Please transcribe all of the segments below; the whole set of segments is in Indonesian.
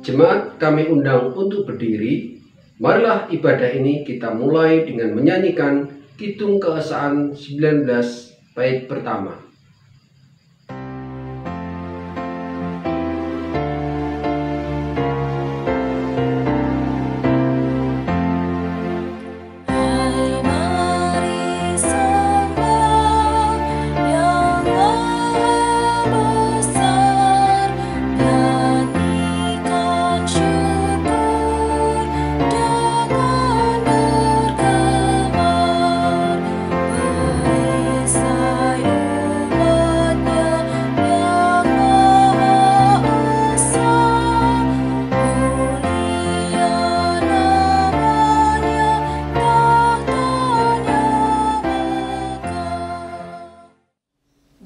Jemaat kami undang untuk berdiri. Marilah ibadah ini kita mulai dengan menyanyikan Kidung Keesaan 19 bait pertama.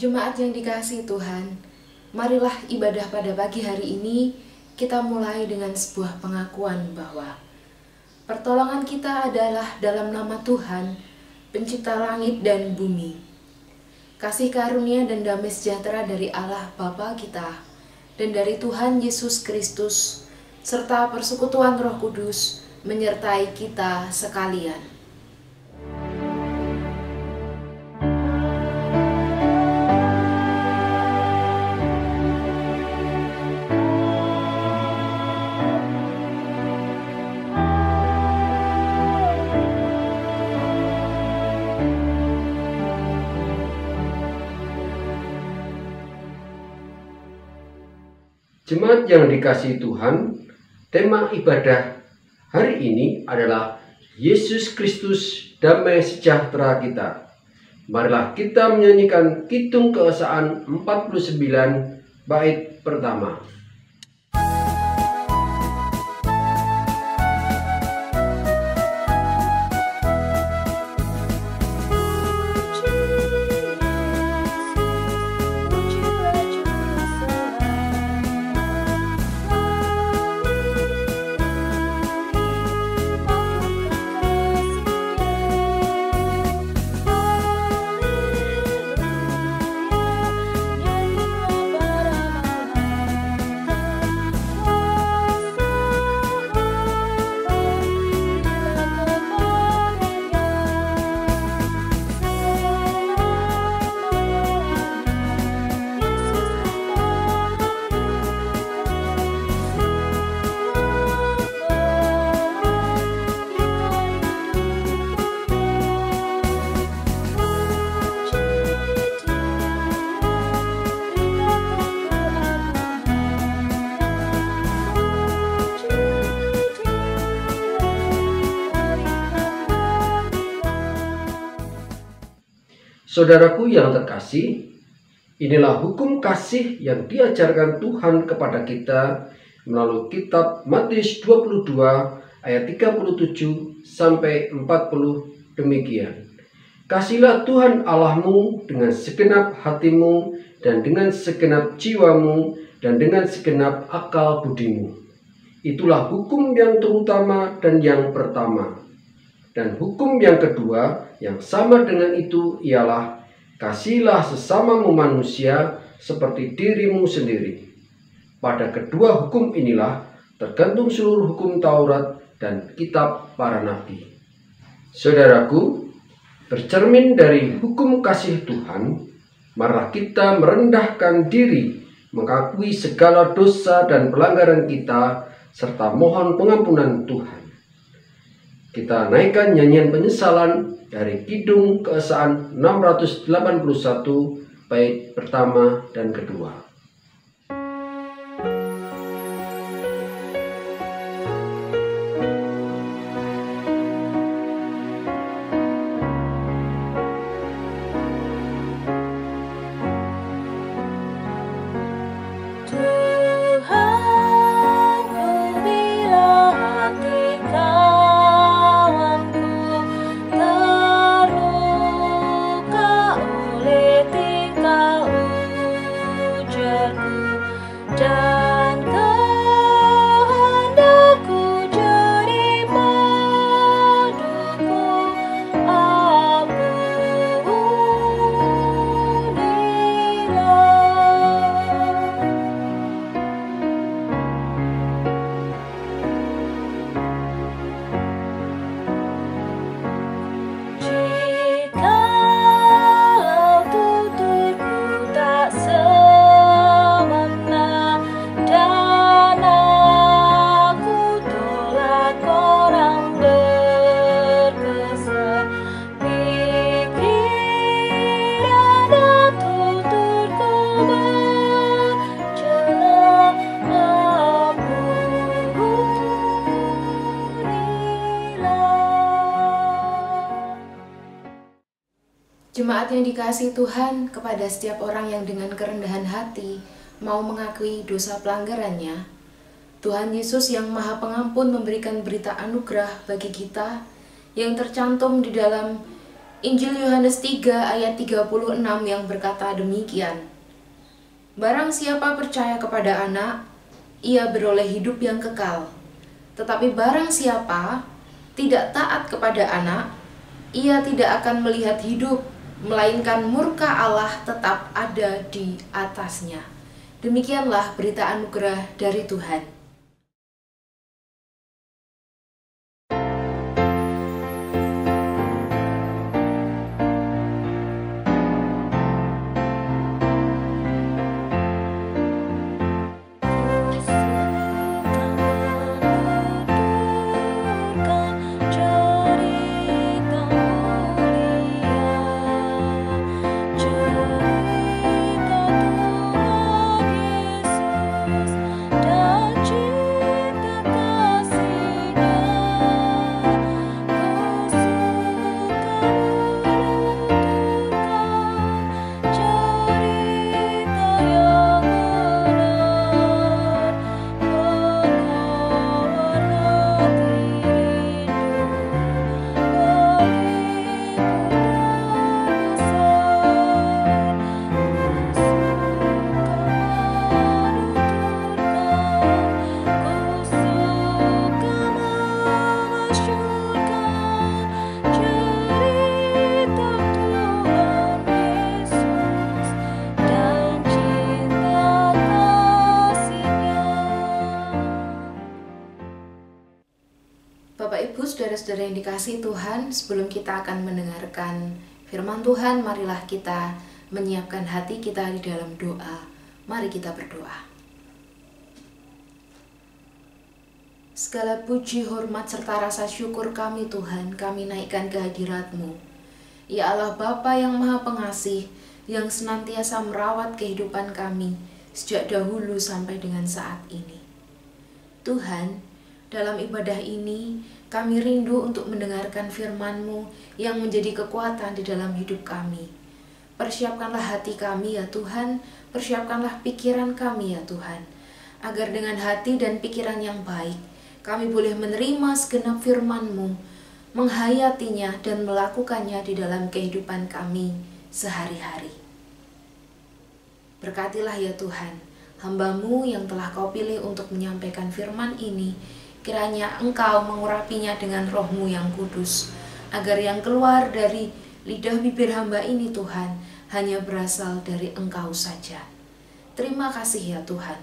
Jemaat yang dikasihi Tuhan, marilah ibadah pada pagi hari ini kita mulai dengan sebuah pengakuan bahwa pertolongan kita adalah dalam nama Tuhan, pencipta langit dan bumi. Kasih karunia dan damai sejahtera dari Allah Bapa kita dan dari Tuhan Yesus Kristus, serta persekutuan Roh Kudus menyertai kita sekalian. Jemaat yang dikasihi Tuhan, tema ibadah hari ini adalah Yesus Kristus damai sejahtera kita. Marilah kita menyanyikan Kidung Keesaan 49 bait pertama. Saudaraku yang terkasih, inilah hukum kasih yang diajarkan Tuhan kepada kita melalui kitab Matius 22 ayat 37 sampai 40 demikian. Kasihlah Tuhan Allahmu dengan segenap hatimu dan dengan segenap jiwamu dan dengan segenap akal budimu. Itulah hukum yang terutama dan yang pertama. Dan hukum yang kedua yang sama dengan itu ialah kasihilah sesamamu manusia seperti dirimu sendiri. Pada kedua hukum inilah tergantung seluruh hukum Taurat dan kitab para nabi. Saudaraku, bercermin dari hukum kasih Tuhan, marilah kita merendahkan diri, mengakui segala dosa dan pelanggaran kita, serta mohon pengampunan Tuhan. Kita naikkan nyanyian penyesalan dari Kidung Keesaan 681 bait pertama dan kedua. dikasihi Tuhan, kepada setiap orang yang dengan kerendahan hati mau mengakui dosa pelanggarannya, Tuhan Yesus yang Maha Pengampun memberikan berita anugerah bagi kita yang tercantum di dalam Injil Yohanes 3 ayat 36 yang berkata demikian. Barang siapa percaya kepada Anak, ia beroleh hidup yang kekal. Tetapi barang siapa tidak taat kepada Anak, ia tidak akan melihat hidup, melainkan murka Allah tetap ada di atasnya. Demikianlah berita anugerah dari Tuhan. Bapak Ibu, saudara-saudara yang dikasihi Tuhan, sebelum kita akan mendengarkan firman Tuhan, marilah kita menyiapkan hati kita di dalam doa. Mari kita berdoa. Segala puji, hormat, serta rasa syukur kami Tuhan, kami naikkan ke hadirat-Mu. Ya Allah Bapa yang Maha Pengasih, yang senantiasa merawat kehidupan kami sejak dahulu sampai dengan saat ini. Tuhan, dalam ibadah ini, kami rindu untuk mendengarkan firman-Mu yang menjadi kekuatan di dalam hidup kami. Persiapkanlah hati kami ya Tuhan, persiapkanlah pikiran kami ya Tuhan, agar dengan hati dan pikiran yang baik, kami boleh menerima segenap firman-Mu, menghayatinya dan melakukannya di dalam kehidupan kami sehari-hari. Berkatilah ya Tuhan, hamba-Mu yang telah Kau pilih untuk menyampaikan firman ini, kiranya Engkau mengurapinya dengan Roh-Mu yang kudus, agar yang keluar dari lidah bibir hamba ini Tuhan, hanya berasal dari Engkau saja. Terima kasih ya Tuhan,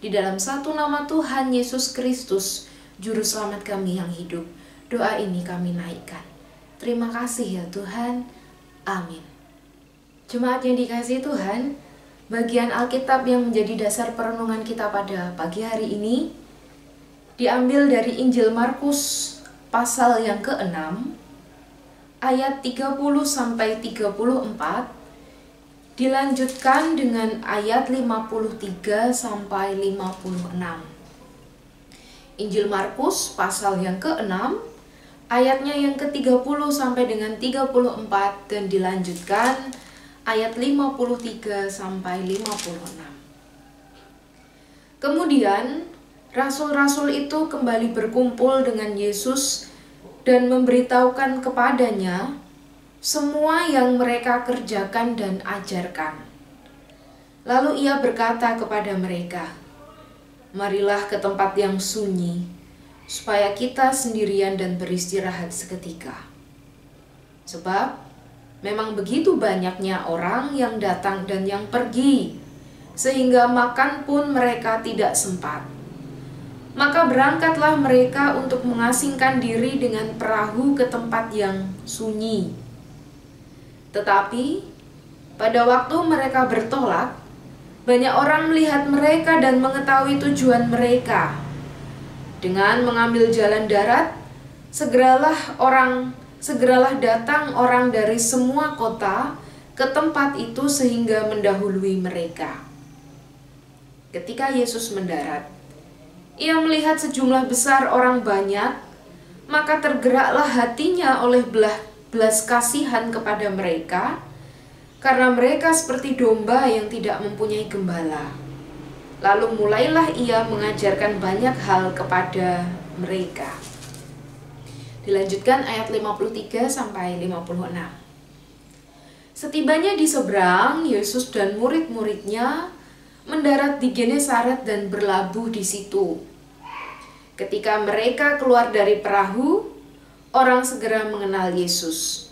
di dalam satu nama Tuhan Yesus Kristus, Juru Selamat kami yang hidup, doa ini kami naikkan. Terima kasih ya Tuhan, amin. Jemaat yang dikasihi Tuhan, bagian Alkitab yang menjadi dasar perenungan kita pada pagi hari ini diambil dari Injil Markus pasal yang ke-6 ayat 30-34, dilanjutkan dengan ayat 53 sampai 56. Injil Markus pasal yang ke-6 ayatnya yang ke-30 sampai dengan 34 dan dilanjutkan ayat 53 sampai 56. Kemudian rasul-rasul itu kembali berkumpul dengan Yesus dan memberitahukan kepadanya semua yang mereka kerjakan dan ajarkan. Lalu ia berkata kepada mereka, "Marilah ke tempat yang sunyi, supaya kita sendirian dan beristirahat seketika. Sebab memang begitu banyaknya orang yang datang dan yang pergi, sehingga makan pun mereka tidak sempat. Maka berangkatlah mereka untuk mengasingkan diri dengan perahu ke tempat yang sunyi. Tetapi pada waktu mereka bertolak, banyak orang melihat mereka dan mengetahui tujuan mereka. Dengan mengambil jalan darat, segeralah datang orang dari semua kota ke tempat itu sehingga mendahului mereka. Ketika Yesus mendarat, Ia melihat sejumlah besar orang banyak, maka tergeraklah hatinya oleh belas kasihan kepada mereka, karena mereka seperti domba yang tidak mempunyai gembala. Lalu mulailah ia mengajarkan banyak hal kepada mereka. Dilanjutkan ayat 53 sampai 56. Setibanya di seberang, Yesus dan murid-muridnya mendarat di Genesaret dan berlabuh di situ. Ketika mereka keluar dari perahu, orang segera mengenal Yesus.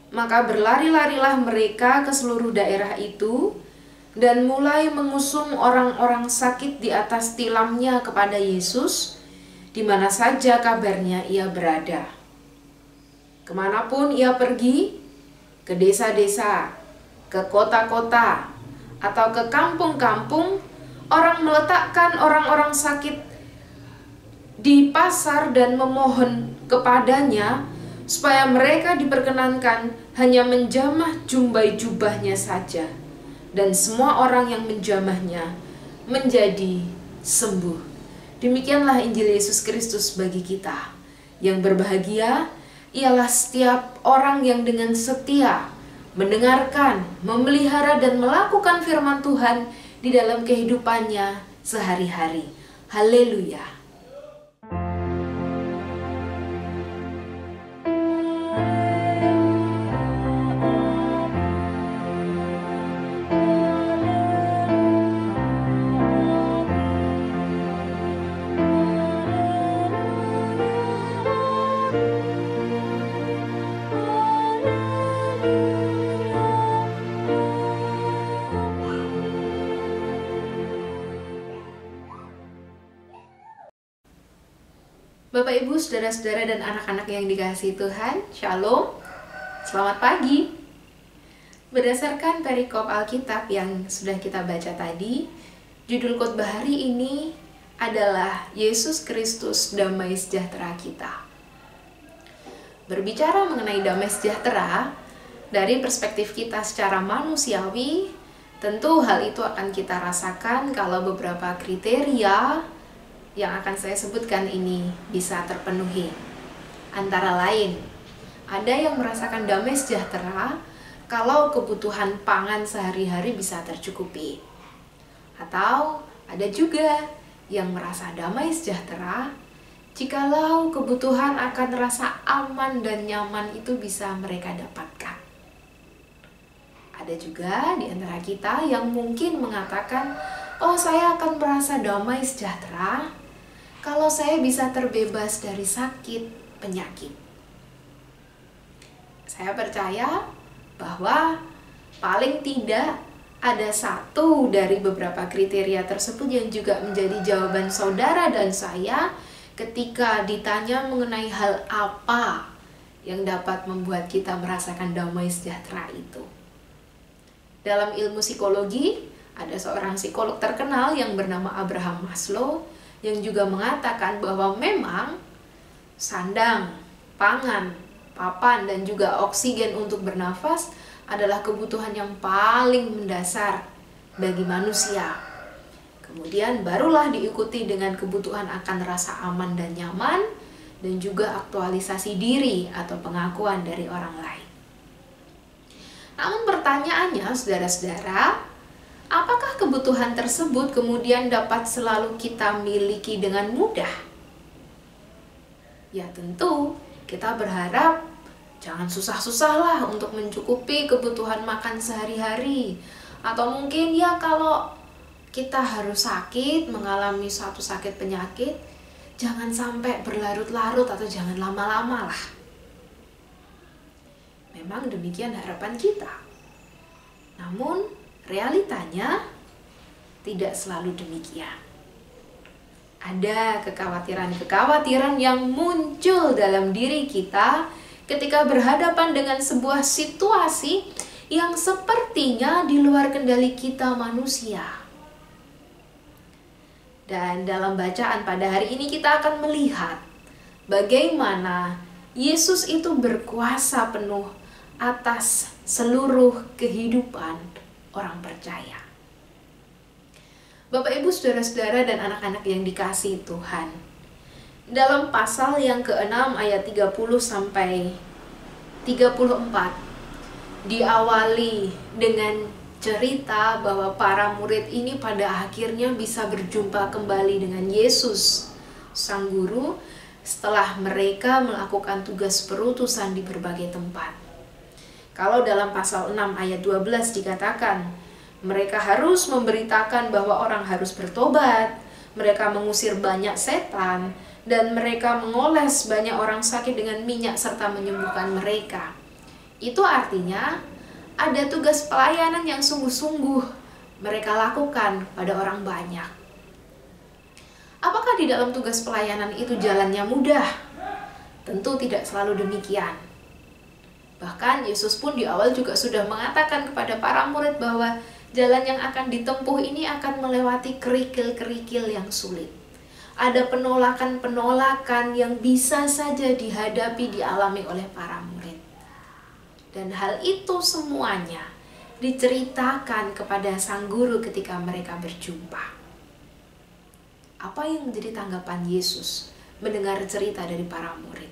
Maka berlari-larilah mereka ke seluruh daerah itu dan mulai mengusung orang-orang sakit di atas tilamnya kepada Yesus, di mana saja kabarnya ia berada. Kemanapun ia pergi, ke desa-desa, ke kota-kota, atau ke kampung-kampung, orang meletakkan orang-orang sakit di pasar dan memohon kepadanya supaya mereka diperkenankan hanya menjamah jumbai jubahnya saja, dan semua orang yang menjamahnya menjadi sembuh. Demikianlah Injil Yesus Kristus bagi kita. Yang berbahagia ialah setiap orang yang dengan setia mendengarkan, memelihara dan melakukan firman Tuhan di dalam kehidupannya sehari-hari. Haleluya. Bapak, Ibu, saudara-saudara dan anak-anak yang dikasihi Tuhan, Shalom, selamat pagi. Berdasarkan perikop Alkitab yang sudah kita baca tadi, judul khotbah hari ini adalah Yesus Kristus Damai Sejahtera Kita. Berbicara mengenai damai sejahtera, dari perspektif kita secara manusiawi, tentu hal itu akan kita rasakan kalau beberapa kriteria yang akan saya sebutkan ini bisa terpenuhi. Antara lain, ada yang merasakan damai sejahtera kalau kebutuhan pangan sehari-hari bisa tercukupi. Atau ada juga yang merasa damai sejahtera jikalau kebutuhan akan rasa aman dan nyaman itu bisa mereka dapatkan. Ada juga di antara kita yang mungkin mengatakan, oh, saya akan merasa damai sejahtera kalau saya bisa terbebas dari sakit, penyakit. Saya percaya bahwa paling tidak ada satu dari beberapa kriteria tersebut yang juga menjadi jawaban saudara dan saya ketika ditanya mengenai hal apa yang dapat membuat kita merasakan damai sejahtera itu. Dalam ilmu psikologi, ada seorang psikolog terkenal yang bernama Abraham Maslow yang juga mengatakan bahwa memang sandang, pangan, papan, dan juga oksigen untuk bernafas adalah kebutuhan yang paling mendasar bagi manusia. Kemudian barulah diikuti dengan kebutuhan akan rasa aman dan nyaman, dan juga aktualisasi diri atau pengakuan dari orang lain. Namun pertanyaannya, saudara-saudara, apakah kebutuhan tersebut kemudian dapat selalu kita miliki dengan mudah? Ya tentu, kita berharap jangan susah-susah lah untuk mencukupi kebutuhan makan sehari-hari. Atau mungkin ya kalau kita harus sakit, mengalami suatu sakit penyakit, jangan sampai berlarut-larut atau jangan lama-lama lah. Memang demikian harapan kita. Namun realitanya tidak selalu demikian. Ada kekhawatiran-kekhawatiran yang muncul dalam diri kita ketika berhadapan dengan sebuah situasi yang sepertinya di luar kendali kita manusia. Dan dalam bacaan pada hari ini kita akan melihat bagaimana Yesus itu berkuasa penuh atas seluruh kehidupan orang percaya. Bapak, Ibu, saudara-saudara dan anak-anak yang dikasihi Tuhan, dalam pasal yang ke-6 ayat 30 sampai 34, diawali dengan cerita bahwa para murid ini pada akhirnya bisa berjumpa kembali dengan Yesus, Sang Guru, setelah mereka melakukan tugas perutusan di berbagai tempat. Kalau dalam pasal 6 ayat 12 dikatakan, mereka harus memberitakan bahwa orang harus bertobat, mereka mengusir banyak setan, dan mereka mengoles banyak orang sakit dengan minyak serta menyembuhkan mereka. Itu artinya ada tugas pelayanan yang sungguh-sungguh mereka lakukan pada orang banyak. Apakah di dalam tugas pelayanan itu jalannya mudah? Tentu tidak selalu demikian. Bahkan Yesus pun di awal juga sudah mengatakan kepada para murid bahwa jalan yang akan ditempuh ini akan melewati kerikil-kerikil yang sulit. Ada penolakan-penolakan yang bisa saja dihadapi, dialami oleh para murid. Dan hal itu semuanya diceritakan kepada Sang Guru ketika mereka berjumpa. Apa yang menjadi tanggapan Yesus mendengar cerita dari para murid?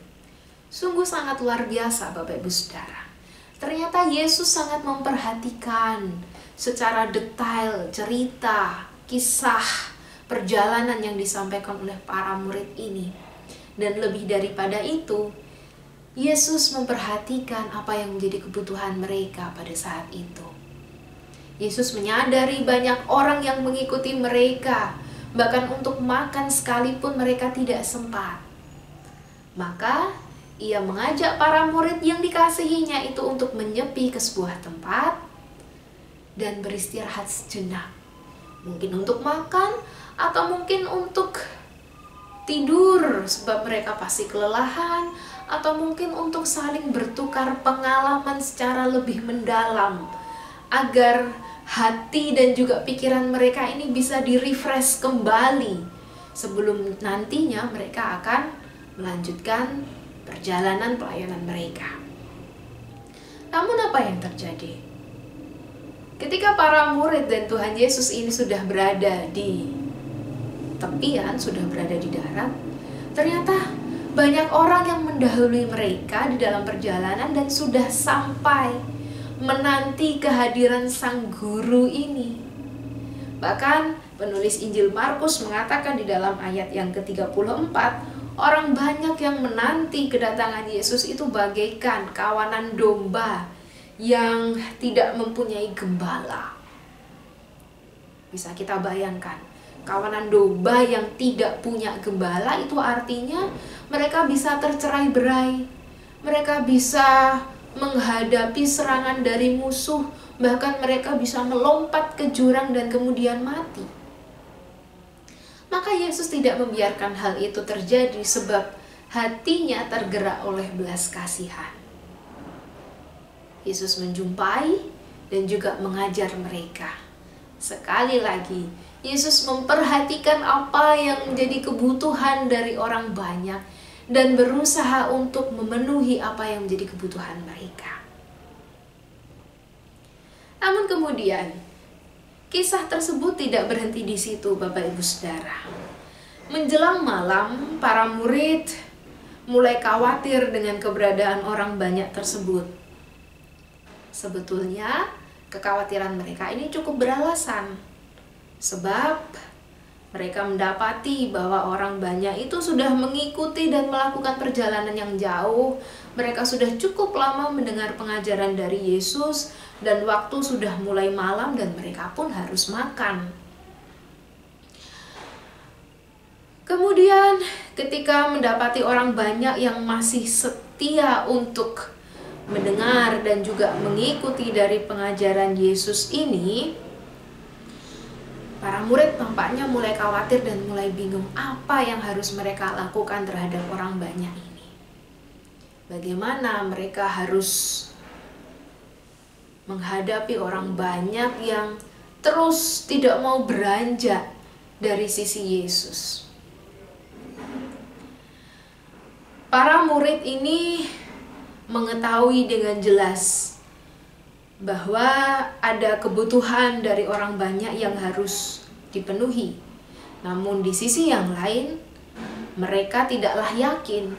Sungguh sangat luar biasa, Bapak Ibu Saudara. Ternyata Yesus sangat memperhatikan secara detail cerita, kisah, perjalanan yang disampaikan oleh para murid ini. Dan lebih daripada itu, Yesus memperhatikan apa yang menjadi kebutuhan mereka pada saat itu. Yesus menyadari banyak orang yang mengikuti mereka, bahkan untuk makan sekalipun mereka tidak sempat. Maka ia mengajak para murid yang dikasihinya itu untuk menyepi ke sebuah tempat dan beristirahat sejenak. Mungkin untuk makan atau mungkin untuk tidur sebab mereka pasti kelelahan, atau mungkin untuk saling bertukar pengalaman secara lebih mendalam agar hati dan juga pikiran mereka ini bisa di-refresh kembali sebelum nantinya mereka akan melanjutkan perjalanan pelayanan mereka. Namun apa yang terjadi? Ketika para murid dan Tuhan Yesus ini sudah berada di tepian, sudah berada di darat, ternyata banyak orang yang mendahului mereka di dalam perjalanan dan sudah sampai menanti kehadiran Sang Guru ini. Bahkan penulis Injil Markus mengatakan di dalam ayat yang ke-34, orang banyak yang menanti kedatangan Yesus itu bagaikan kawanan domba yang tidak mempunyai gembala. Bisa kita bayangkan, kawanan domba yang tidak punya gembala itu artinya mereka bisa tercerai-berai, mereka bisa menghadapi serangan dari musuh, bahkan mereka bisa melompat ke jurang dan kemudian mati. Maka Yesus tidak membiarkan hal itu terjadi sebab hatinya tergerak oleh belas kasihan. Yesus menjumpai dan juga mengajar mereka. Sekali lagi, Yesus memperhatikan apa yang menjadi kebutuhan dari orang banyak dan berusaha untuk memenuhi apa yang menjadi kebutuhan mereka. Namun kemudian, kisah tersebut tidak berhenti di situ, Bapak Ibu Saudara. Menjelang malam, para murid mulai khawatir dengan keberadaan orang banyak tersebut. Sebetulnya, kekhawatiran mereka ini cukup beralasan. Sebab mereka mendapati bahwa orang banyak itu sudah mengikuti dan melakukan perjalanan yang jauh. Mereka sudah cukup lama mendengar pengajaran dari Yesus dan waktu sudah mulai malam dan mereka pun harus makan. Kemudian ketika mendapati orang banyak yang masih setia untuk mendengar dan juga mengikuti dari pengajaran Yesus ini, para murid nampaknya mulai khawatir dan mulai bingung apa yang harus mereka lakukan terhadap orang banyak ini. Bagaimana mereka harus menghadapi orang banyak yang terus tidak mau beranjak dari sisi Yesus. Para murid ini mengetahui dengan jelas bahwa ada kebutuhan dari orang banyak yang harus dipenuhi. Namun di sisi yang lain, mereka tidaklah yakin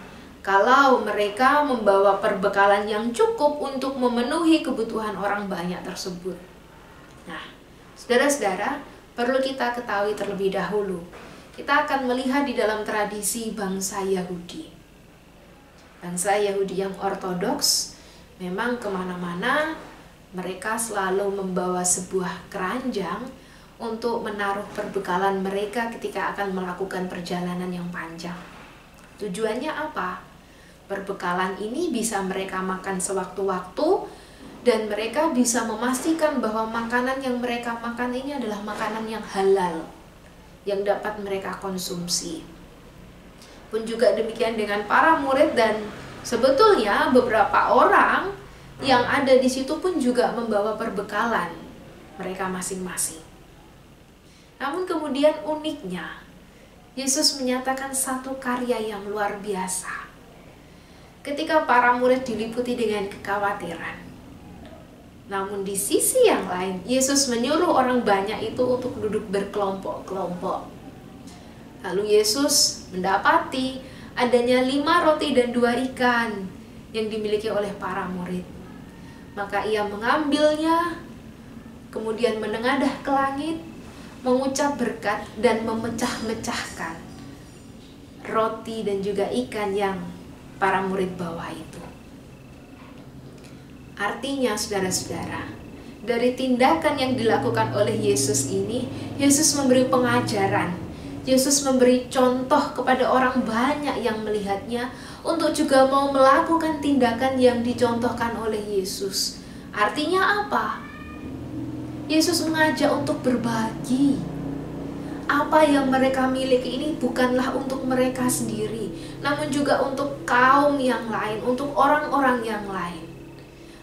kalau mereka membawa perbekalan yang cukup untuk memenuhi kebutuhan orang banyak tersebut. Nah, saudara-saudara, perlu kita ketahui terlebih dahulu. Kita akan melihat di dalam tradisi bangsa Yahudi. Bangsa Yahudi yang ortodoks memang kemana-mana mereka selalu membawa sebuah keranjang untuk menaruh perbekalan mereka ketika akan melakukan perjalanan yang panjang. Tujuannya apa? Perbekalan ini bisa mereka makan sewaktu-waktu, dan mereka bisa memastikan bahwa makanan yang mereka makan ini adalah makanan yang halal, yang dapat mereka konsumsi. Pun juga demikian dengan para murid, dan sebetulnya beberapa orang yang ada di situ pun juga membawa perbekalan mereka masing-masing. Namun kemudian uniknya, Yesus menyatakan satu karya yang luar biasa. Ketika para murid diliputi dengan kekhawatiran, namun di sisi yang lain, Yesus menyuruh orang banyak itu untuk duduk berkelompok-kelompok. Lalu Yesus mendapati adanya 5 roti dan 2 ikan yang dimiliki oleh para murid. Maka ia mengambilnya, kemudian menengadah ke langit, mengucap berkat dan memecah-mecahkan roti dan juga ikan yang para murid bawa itu. Artinya, saudara-saudara, dari tindakan yang dilakukan oleh Yesus ini, Yesus memberi pengajaran, Yesus memberi contoh kepada orang banyak yang melihatnya untuk juga mau melakukan tindakan yang dicontohkan oleh Yesus. Artinya apa? Yesus mengajak untuk berbagi. Apa yang mereka miliki ini bukanlah untuk mereka sendiri, namun juga untuk kaum yang lain, untuk orang-orang yang lain.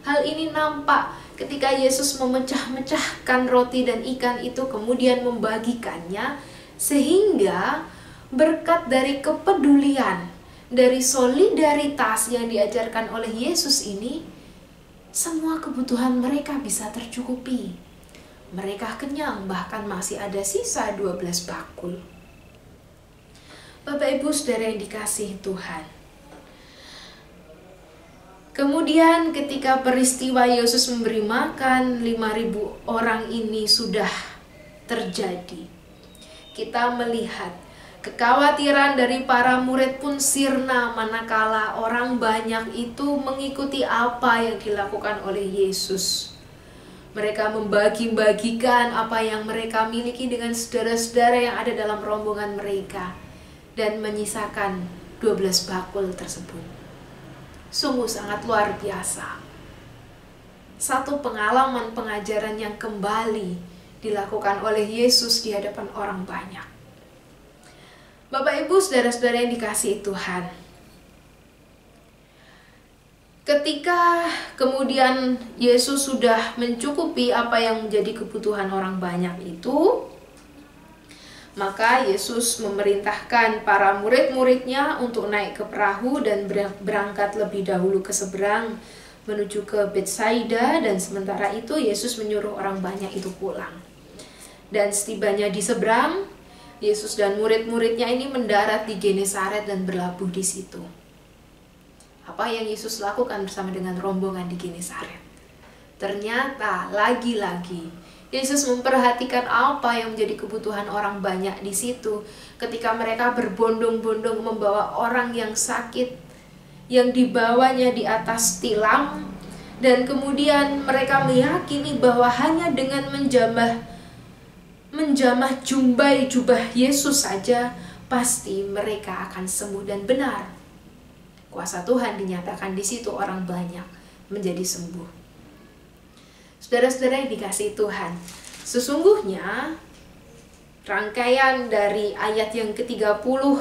Hal ini nampak ketika Yesus memecah-mecahkan roti dan ikan itu, kemudian membagikannya, sehingga berkat dari kepedulian, dari solidaritas yang diajarkan oleh Yesus ini, semua kebutuhan mereka bisa tercukupi. Mereka kenyang, bahkan masih ada sisa 12 bakul. Bapak Ibu Saudara yang dikasihi Tuhan. Kemudian ketika peristiwa Yesus memberi makan 5.000 orang ini sudah terjadi, kita melihat kekhawatiran dari para murid pun sirna manakala orang banyak itu mengikuti apa yang dilakukan oleh Yesus. Mereka membagi-bagikan apa yang mereka miliki dengan saudara-saudara yang ada dalam rombongan mereka, dan menyisakan 12 bakul tersebut. Sungguh sangat luar biasa. Satu pengalaman pengajaran yang kembali dilakukan oleh Yesus di hadapan orang banyak. Bapak Ibu saudara-saudara yang dikasihi Tuhan, ketika kemudian Yesus sudah mencukupi apa yang menjadi kebutuhan orang banyak itu, maka Yesus memerintahkan para murid-muridnya untuk naik ke perahu dan berangkat lebih dahulu ke seberang menuju ke Betsaida, dan sementara itu Yesus menyuruh orang banyak itu pulang. Dan setibanya di seberang, Yesus dan murid-muridnya ini mendarat di Genesaret dan berlabuh di situ. Apa yang Yesus lakukan bersama dengan rombongan di Genesaret? Ternyata lagi-lagi Yesus memperhatikan apa yang menjadi kebutuhan orang banyak di situ. Ketika mereka berbondong-bondong membawa orang yang sakit, yang dibawanya di atas tilam, dan kemudian mereka meyakini bahwa hanya dengan menjamah jubah Yesus saja pasti mereka akan sembuh, dan benar. Kuasa Tuhan dinyatakan di situ, orang banyak menjadi sembuh. Saudara-saudara yang dikasihi Tuhan, sesungguhnya rangkaian dari ayat yang ke-30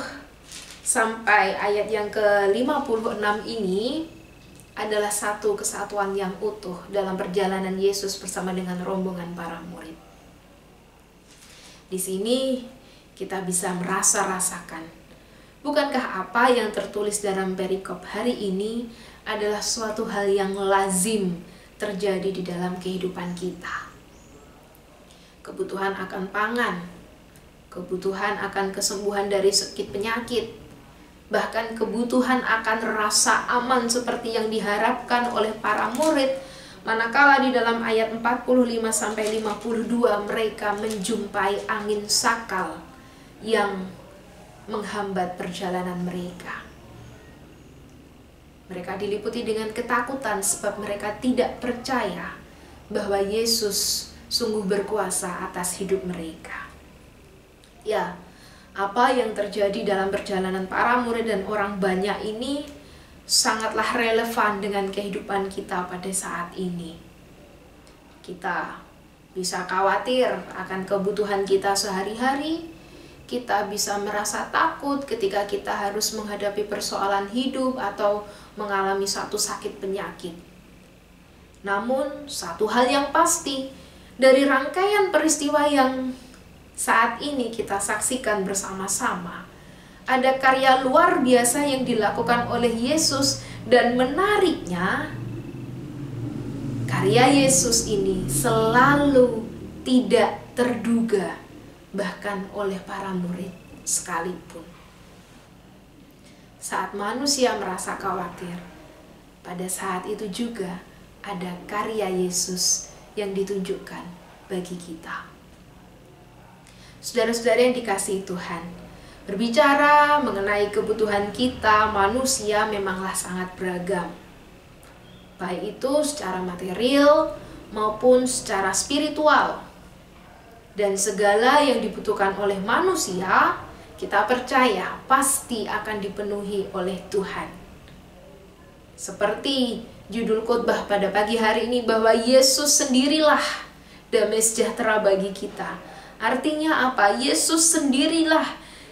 sampai ayat yang ke-56 ini adalah satu kesatuan yang utuh dalam perjalanan Yesus bersama dengan rombongan para murid. Di sini kita bisa rasakan, bukankah apa yang tertulis dalam perikop hari ini adalah suatu hal yang lazim terjadi di dalam kehidupan kita? Kebutuhan akan pangan, kebutuhan akan kesembuhan dari sakit penyakit, bahkan kebutuhan akan rasa aman seperti yang diharapkan oleh para murid, manakala di dalam ayat 45-52 mereka menjumpai angin sakal yang menghambat perjalanan mereka. Mereka diliputi dengan ketakutan sebab mereka tidak percaya bahwa Yesus sungguh berkuasa atas hidup mereka. Ya, apa yang terjadi dalam perjalanan para murid dan orang banyak ini sangatlah relevan dengan kehidupan kita pada saat ini. Kita bisa khawatir akan kebutuhan kita sehari-hari. Kita bisa merasa takut ketika kita harus menghadapi persoalan hidup atau mengalami satu sakit penyakit. Namun, satu hal yang pasti, dari rangkaian peristiwa yang saat ini kita saksikan bersama-sama, ada karya luar biasa yang dilakukan oleh Yesus, dan menariknya, karya Yesus ini selalu tidak terduga, bahkan oleh para murid sekalipun. Saat manusia merasa khawatir, pada saat itu juga ada karya Yesus yang ditunjukkan bagi kita. Saudara-saudara yang dikasihi Tuhan, berbicara mengenai kebutuhan kita, manusia memanglah sangat beragam. Baik itu secara material maupun secara spiritual. Dan segala yang dibutuhkan oleh manusia, kita percaya pasti akan dipenuhi oleh Tuhan. Seperti judul khotbah pada pagi hari ini, bahwa Yesus sendirilah damai sejahtera bagi kita. Artinya apa? Yesus sendirilah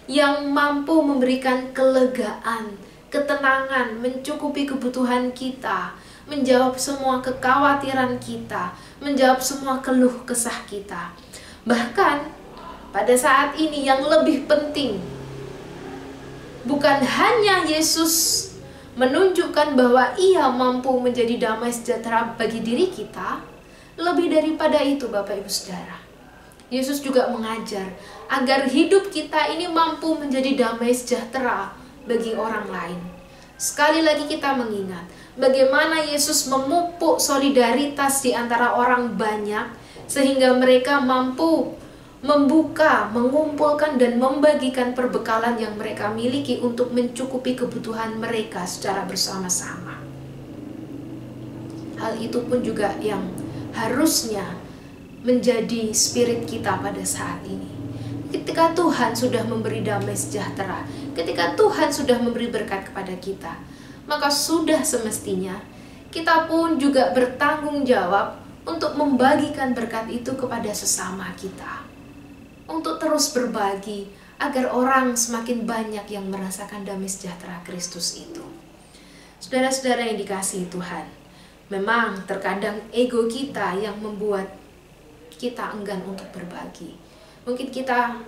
yang mampu memberikan kelegaan, ketenangan, mencukupi kebutuhan kita, menjawab semua kekhawatiran kita, menjawab semua keluh kesah kita. Bahkan pada saat ini yang lebih penting, bukan hanya Yesus menunjukkan bahwa Ia mampu menjadi damai sejahtera bagi diri kita, lebih daripada itu Bapak Ibu Saudara, Yesus juga mengajar agar hidup kita ini mampu menjadi damai sejahtera bagi orang lain. Sekali lagi kita mengingat bagaimana Yesus memupuk solidaritas di antara orang banyak, sehingga mereka mampu membuka, mengumpulkan, dan membagikan perbekalan yang mereka miliki untuk mencukupi kebutuhan mereka secara bersama-sama. Hal itu pun juga yang harusnya menjadi spirit kita pada saat ini. Ketika Tuhan sudah memberi damai sejahtera, ketika Tuhan sudah memberi berkat kepada kita, maka sudah semestinya kita pun juga bertanggung jawab untuk membagikan berkat itu kepada sesama kita, untuk terus berbagi agar orang semakin banyak yang merasakan damai sejahtera Kristus itu. Saudara-saudara yang dikasihi Tuhan, memang terkadang ego kita yang membuat kita enggan untuk berbagi. Mungkin kita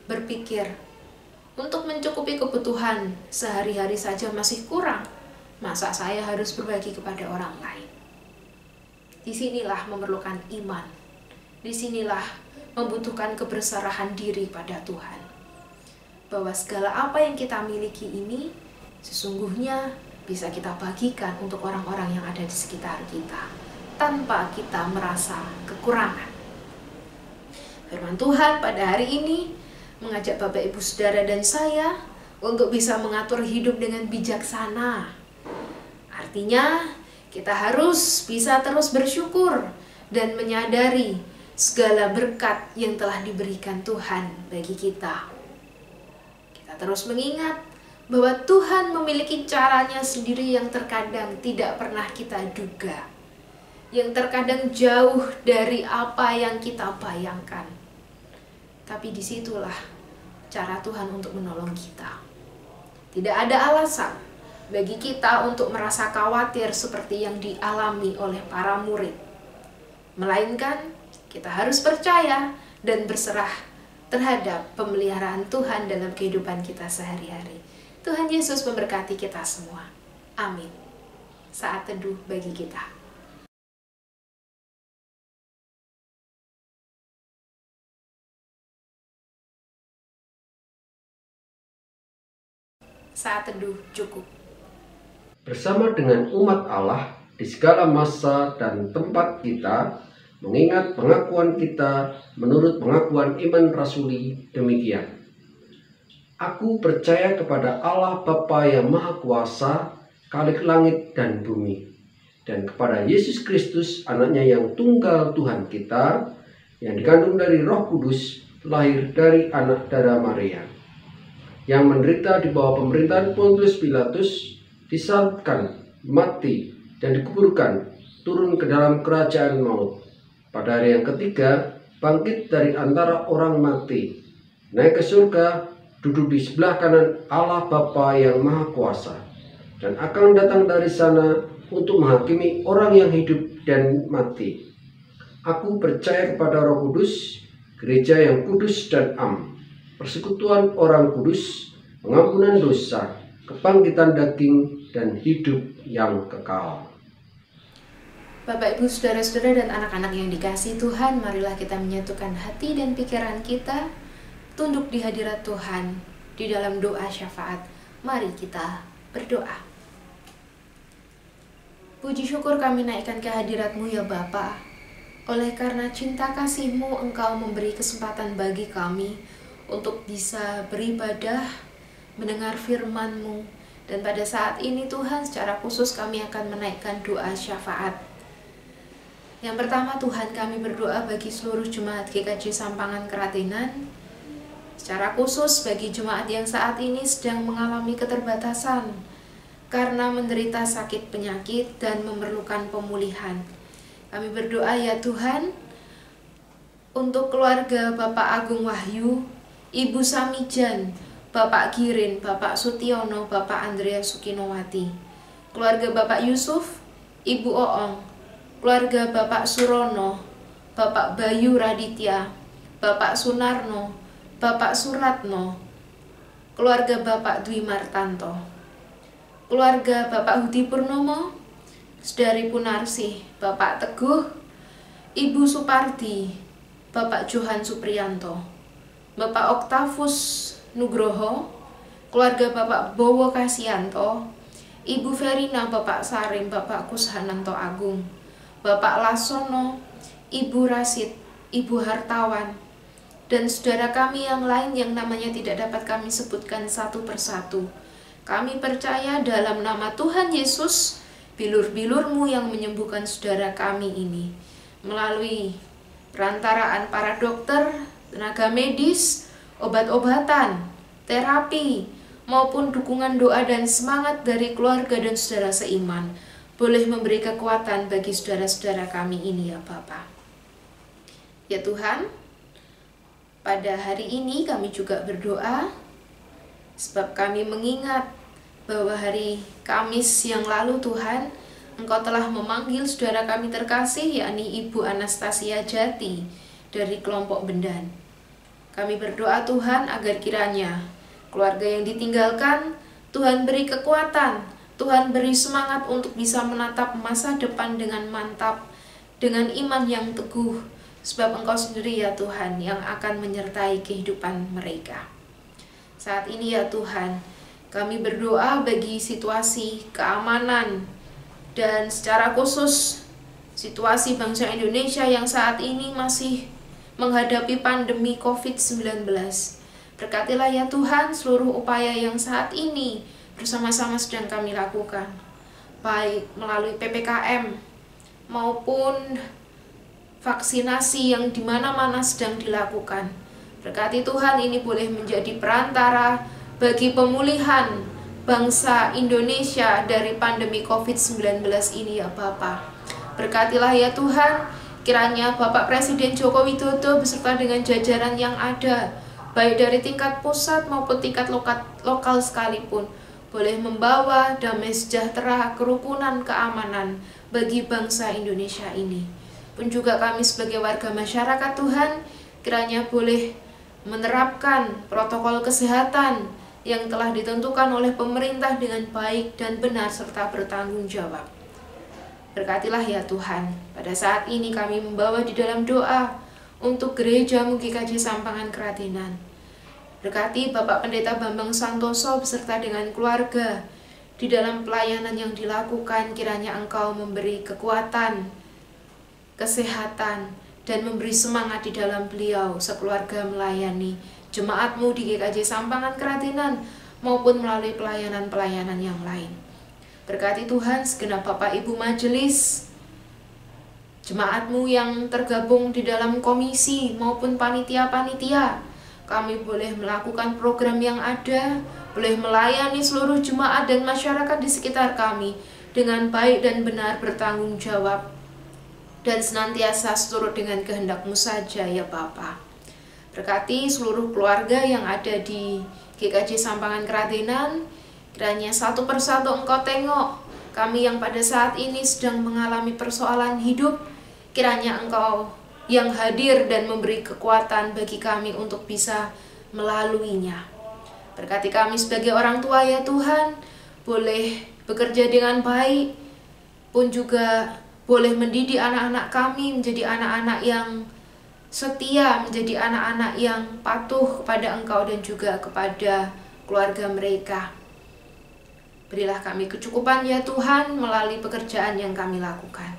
berpikir, untuk mencukupi kebutuhan sehari-hari saja masih kurang, masa saya harus berbagi kepada orang lain? Disinilah memerlukan iman. Disinilah membutuhkan keberserahan diri pada Tuhan. Bahwa segala apa yang kita miliki ini sesungguhnya bisa kita bagikan untuk orang-orang yang ada di sekitar kita, tanpa kita merasa kekurangan. Firman Tuhan pada hari ini mengajak Bapak Ibu Saudara dan saya untuk bisa mengatur hidup dengan bijaksana. Artinya kita harus bisa terus bersyukur dan menyadari segala berkat yang telah diberikan Tuhan bagi kita. Kita terus mengingat bahwa Tuhan memiliki caranya sendiri yang terkadang tidak pernah kita duga, yang terkadang jauh dari apa yang kita bayangkan. Tapi disitulah cara Tuhan untuk menolong kita. Tidak ada alasan bagi kita untuk merasa khawatir seperti yang dialami oleh para murid. Melainkan kita harus percaya dan berserah terhadap pemeliharaan Tuhan dalam kehidupan kita sehari-hari. Tuhan Yesus memberkati kita semua. Amin. Saat teduh bagi kita. Saat teduh cukup. Bersama dengan umat Allah di segala masa dan tempat kita, mengingat pengakuan kita menurut pengakuan iman rasuli demikian. Aku percaya kepada Allah Bapa yang Maha Kuasa, Khalik langit dan bumi, dan kepada Yesus Kristus, anaknya yang tunggal Tuhan kita, yang dikandung dari Roh Kudus, lahir dari anak darah Maria, yang menderita di bawah pemerintahan Pontius Pilatus, disalibkan, mati, dan dikuburkan, turun ke dalam kerajaan maut. Pada hari yang ketiga, bangkit dari antara orang mati, naik ke surga, duduk di sebelah kanan Allah Bapa yang Maha Kuasa, dan akan datang dari sana untuk menghakimi orang yang hidup dan mati. Aku percaya kepada Roh Kudus, gereja yang kudus dan am, persekutuan orang kudus, pengampunan dosa, kebangkitan daging, dan hidup yang kekal. Bapak, Ibu, Saudara-saudara, dan anak-anak yang dikasihi Tuhan, marilah kita menyatukan hati dan pikiran kita, tunduk di hadirat Tuhan, di dalam doa syafaat. Mari kita berdoa. Puji syukur kami naikkan ke hadirat-Mu ya Bapa. Oleh karena cinta kasih-Mu, Engkau memberi kesempatan bagi kami untuk bisa beribadah, mendengar firman-Mu. Dan pada saat ini Tuhan, secara khusus kami akan menaikkan doa syafaat. Yang pertama, Tuhan, kami berdoa bagi seluruh jemaat GKJ Sampangan Keratenan, secara khusus bagi jemaat yang saat ini sedang mengalami keterbatasan karena menderita sakit penyakit dan memerlukan pemulihan. Kami berdoa ya Tuhan, untuk keluarga Bapak Agung Wahyu, Ibu Samijan, Bapak Girin, Bapak Sutiono, Bapak Andrea Sukinowati, keluarga Bapak Yusuf, Ibu Oong, keluarga Bapak Surono, Bapak Bayu Raditya, Bapak Sunarno, Bapak Suratno, keluarga Bapak Dwi Martanto, keluarga Bapak Hudi Purnomo, Saudari Punarsih, Bapak Teguh, Ibu Supardi, Bapak Johan Supriyanto, Bapak Oktavus Nugroho, keluarga Bapak Bowo Kasianto, Ibu Verina, Bapak Sarim, Bapak Kushananto Agung, Bapak Lasono, Ibu Rasid, Ibu Hartawan, dan saudara kami yang lain yang namanya tidak dapat kami sebutkan satu persatu. Kami percaya dalam nama Tuhan Yesus, bilur-bilur-Mu yang menyembuhkan saudara kami ini, melalui perantaraan para dokter, tenaga medis, obat-obatan, terapi, maupun dukungan doa dan semangat dari keluarga dan saudara seiman, boleh memberi kekuatan bagi saudara-saudara kami ini ya Bapa. Ya Tuhan, pada hari ini kami juga berdoa, sebab kami mengingat bahwa hari Kamis yang lalu Tuhan, Engkau telah memanggil saudara kami terkasih, yakni Ibu Anastasia Jati dari kelompok Bendan. Kami berdoa Tuhan agar kiranya keluarga yang ditinggalkan, Tuhan beri kekuatan, Tuhan beri semangat untuk bisa menatap masa depan dengan mantap, dengan iman yang teguh, sebab Engkau sendiri ya Tuhan yang akan menyertai kehidupan mereka. Saat ini ya Tuhan, kami berdoa bagi situasi keamanan dan secara khusus situasi bangsa Indonesia yang saat ini masih menghadapi pandemi COVID-19. Berkatilah ya Tuhan seluruh upaya yang saat ini bersama-sama sedang kami lakukan, baik melalui PPKM maupun vaksinasi yang di mana-mana sedang dilakukan. Berkati Tuhan ini boleh menjadi perantara bagi pemulihan bangsa Indonesia dari pandemi COVID-19 ini ya Bapa. Berkatilah ya Tuhan, kiranya Bapak Presiden Joko Widodo beserta dengan jajaran yang ada, baik dari tingkat pusat maupun tingkat lokal sekalipun, boleh membawa damai sejahtera, kerukunan, keamanan bagi bangsa Indonesia ini. Pun juga kami sebagai warga masyarakat Tuhan, kiranya boleh menerapkan protokol kesehatan yang telah ditentukan oleh pemerintah dengan baik dan benar serta bertanggung jawab. Berkatilah ya Tuhan, pada saat ini kami membawa di dalam doa untuk gereja GKJ Sampangan Keratenan. Berkati Bapak Pendeta Bambang Santoso beserta dengan keluarga di dalam pelayanan yang dilakukan. Kiranya Engkau memberi kekuatan, kesehatan, dan memberi semangat di dalam beliau sekeluarga melayani jemaat-Mu di GKJ Sampangan Keratenan maupun melalui pelayanan-pelayanan yang lain. Berkati Tuhan segenap Bapak Ibu majelis, jemaat-Mu yang tergabung di dalam komisi maupun panitia-panitia. Kami boleh melakukan program yang ada, boleh melayani seluruh jemaat dan masyarakat di sekitar kami dengan baik dan benar, bertanggung jawab, dan senantiasa seturut dengan kehendak-Mu saja ya Bapa. Berkati seluruh keluarga yang ada di GKJ Sampangan Keratenan. Kiranya satu persatu Engkau tengok kami yang pada saat ini sedang mengalami persoalan hidup. Kiranya Engkau yang hadir dan memberi kekuatan bagi kami untuk bisa melaluinya. Berkati kami sebagai orang tua ya Tuhan, boleh bekerja dengan baik, pun juga boleh mendidik anak-anak kami menjadi anak-anak yang setia, menjadi anak-anak yang patuh kepada Engkau dan juga kepada keluarga mereka. Berilah kami kecukupan ya Tuhan melalui pekerjaan yang kami lakukan.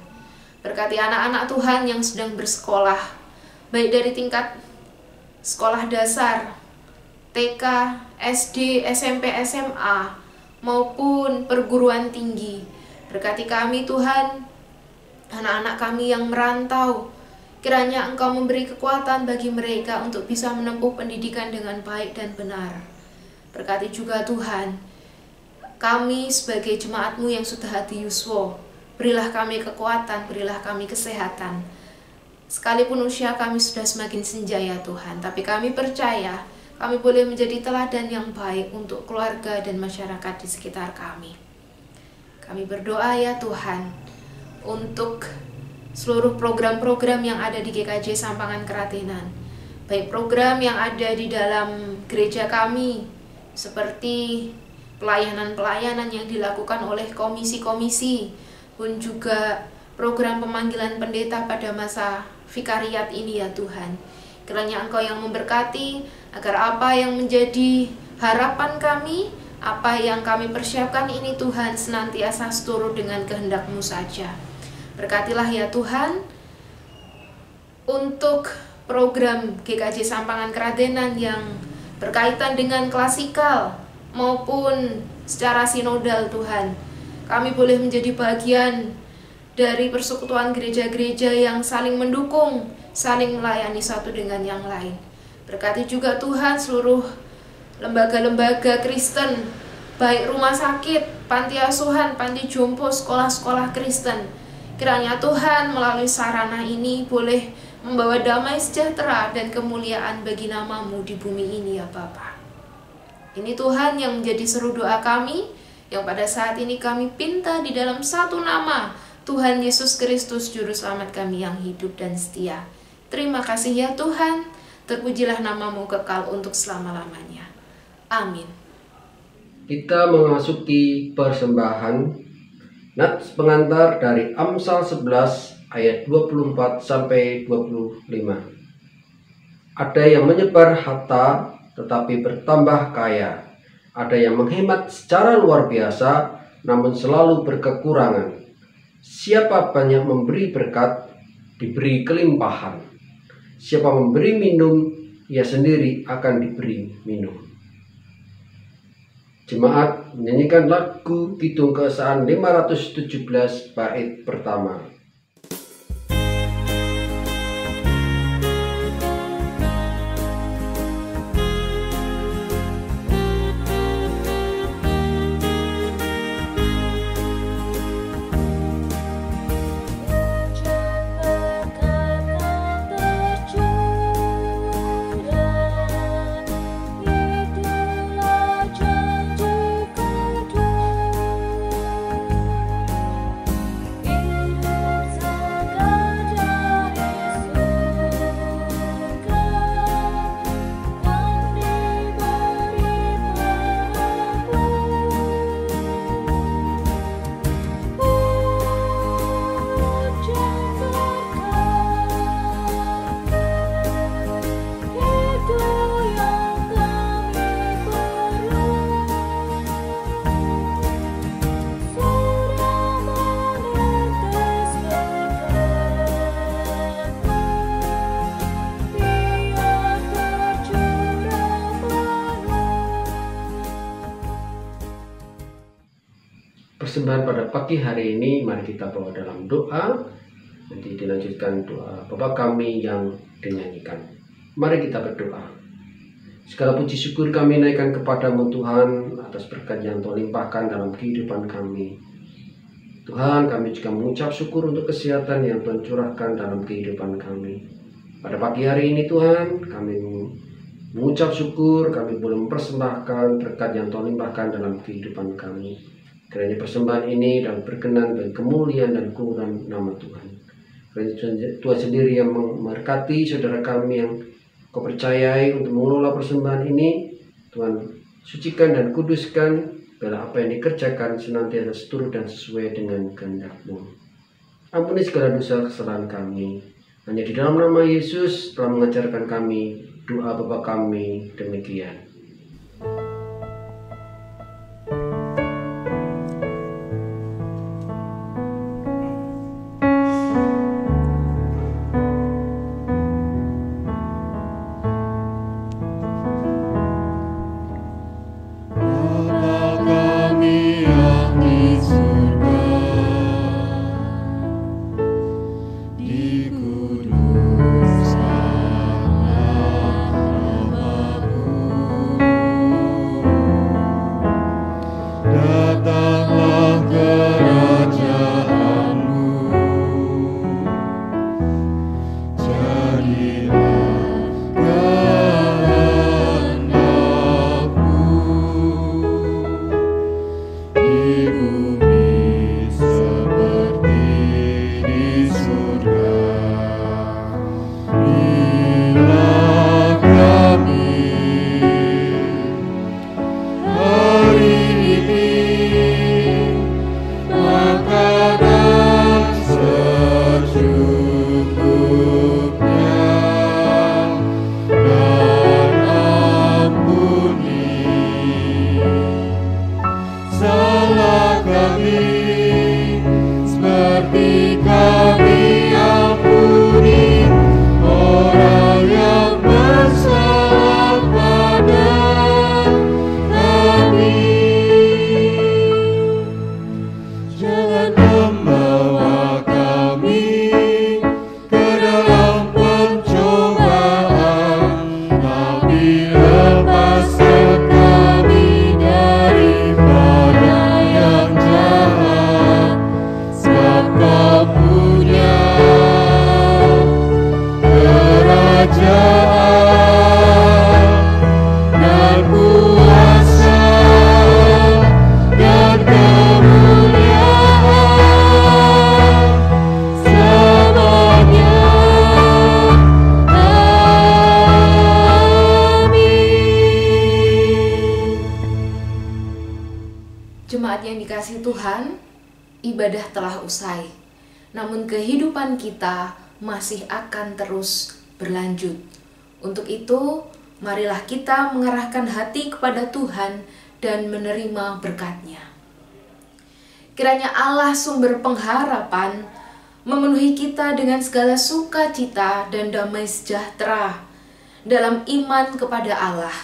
Berkati anak-anak Tuhan yang sedang bersekolah, baik dari tingkat sekolah dasar, TK, SD, SMP, SMA, maupun perguruan tinggi. Berkati kami Tuhan, anak-anak kami yang merantau. Kiranya Engkau memberi kekuatan bagi mereka untuk bisa menempuh pendidikan dengan baik dan benar. Berkati juga Tuhan, kami sebagai jemaat-Mu yang sudah hati yuswa, berilah kami kekuatan, berilah kami kesehatan. Sekalipun usia kami sudah semakin senja ya Tuhan, tapi kami percaya kami boleh menjadi teladan yang baik untuk keluarga dan masyarakat di sekitar kami. Kami berdoa ya Tuhan untuk seluruh program-program yang ada di GKJ Sampangan Keratenan, baik program yang ada di dalam gereja kami seperti pelayanan-pelayanan yang dilakukan oleh komisi-komisi, pun juga program pemanggilan pendeta pada masa vikariat ini ya Tuhan. Kiranya Engkau yang memberkati agar apa yang menjadi harapan kami, apa yang kami persiapkan ini Tuhan senantiasa seturut dengan kehendak-Mu saja. Berkatilah ya Tuhan untuk program GKJ Sampangan Keratenan yang berkaitan dengan klasikal maupun secara sinodal Tuhan. Kami boleh menjadi bagian dari persekutuan gereja-gereja yang saling mendukung, saling melayani satu dengan yang lain. Berkati juga Tuhan seluruh lembaga-lembaga Kristen, baik rumah sakit, panti asuhan, panti jompo, sekolah-sekolah Kristen. Kiranya Tuhan melalui sarana ini boleh membawa damai sejahtera dan kemuliaan bagi nama-Mu di bumi ini ya Bapa. Ini Tuhan yang menjadi seru doa kami, yang pada saat ini kami pinta di dalam satu nama, Tuhan Yesus Kristus Juru Selamat kami yang hidup dan setia. Terima kasih ya Tuhan, terpujilah nama-Mu kekal untuk selama-lamanya. Amin. Kita memasuki persembahan nats pengantar dari Amsal 11 ayat 24 sampai 25. Ada yang menyebar harta tetapi bertambah kaya. Ada yang menghemat secara luar biasa namun selalu berkekurangan. Siapa banyak memberi berkat, diberi kelimpahan. Siapa memberi minum, ia sendiri akan diberi minum. Jemaat menyanyikan lagu Kidung Keesaan 517 bait pertama. persembahan pada pagi hari ini, mari kita bawa dalam doa. Nanti dilanjutkan doa Bapa kami yang dinyanyikan. Mari kita berdoa. Segala puji syukur kami naikkan kepadamu Tuhan atas berkat yang Tuhan limpahkan dalam kehidupan kami. Tuhan, kami juga mengucap syukur untuk kesehatan yang Tuhan curahkan dalam kehidupan kami. Pada pagi hari ini Tuhan, kami mengucap syukur kami boleh mempersembahkan berkat yang Tuhan limpahkan dalam kehidupan kami. Kiranya persembahan ini dapat berkenan bagi kemuliaan dan kemuliaan nama Tuhan. Kiranya Tuhan sendiri yang memberkati saudara kami yang Kau percayai untuk mengelola persembahan ini. Tuhan sucikan dan kuduskan bila apa yang dikerjakan senantiasa seturut dan sesuai dengan kehendak-Mu. Ampuni segala dosa kesalahan kami. Hanya di dalam nama Yesus telah mengajarkan kami doa Bapa kami demikian. Jemaat yang dikasihi Tuhan, ibadah telah usai, namun kehidupan kita masih akan terus berlanjut. Untuk itu, marilah kita mengarahkan hati kepada Tuhan dan menerima berkat-Nya. Kiranya Allah sumber pengharapan memenuhi kita dengan segala sukacita dan damai sejahtera dalam iman kepada Allah,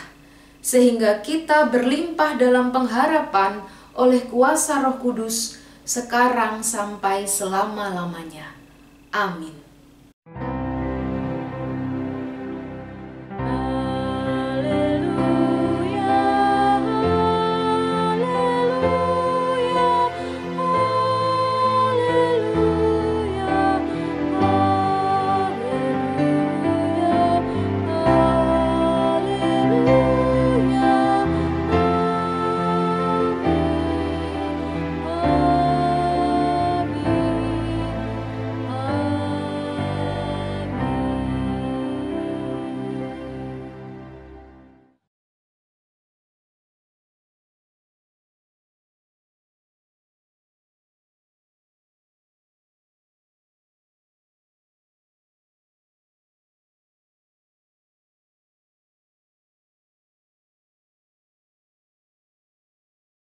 sehingga kita berlimpah dalam pengharapan oleh kuasa Roh Kudus sekarang sampai selama-lamanya. Amin.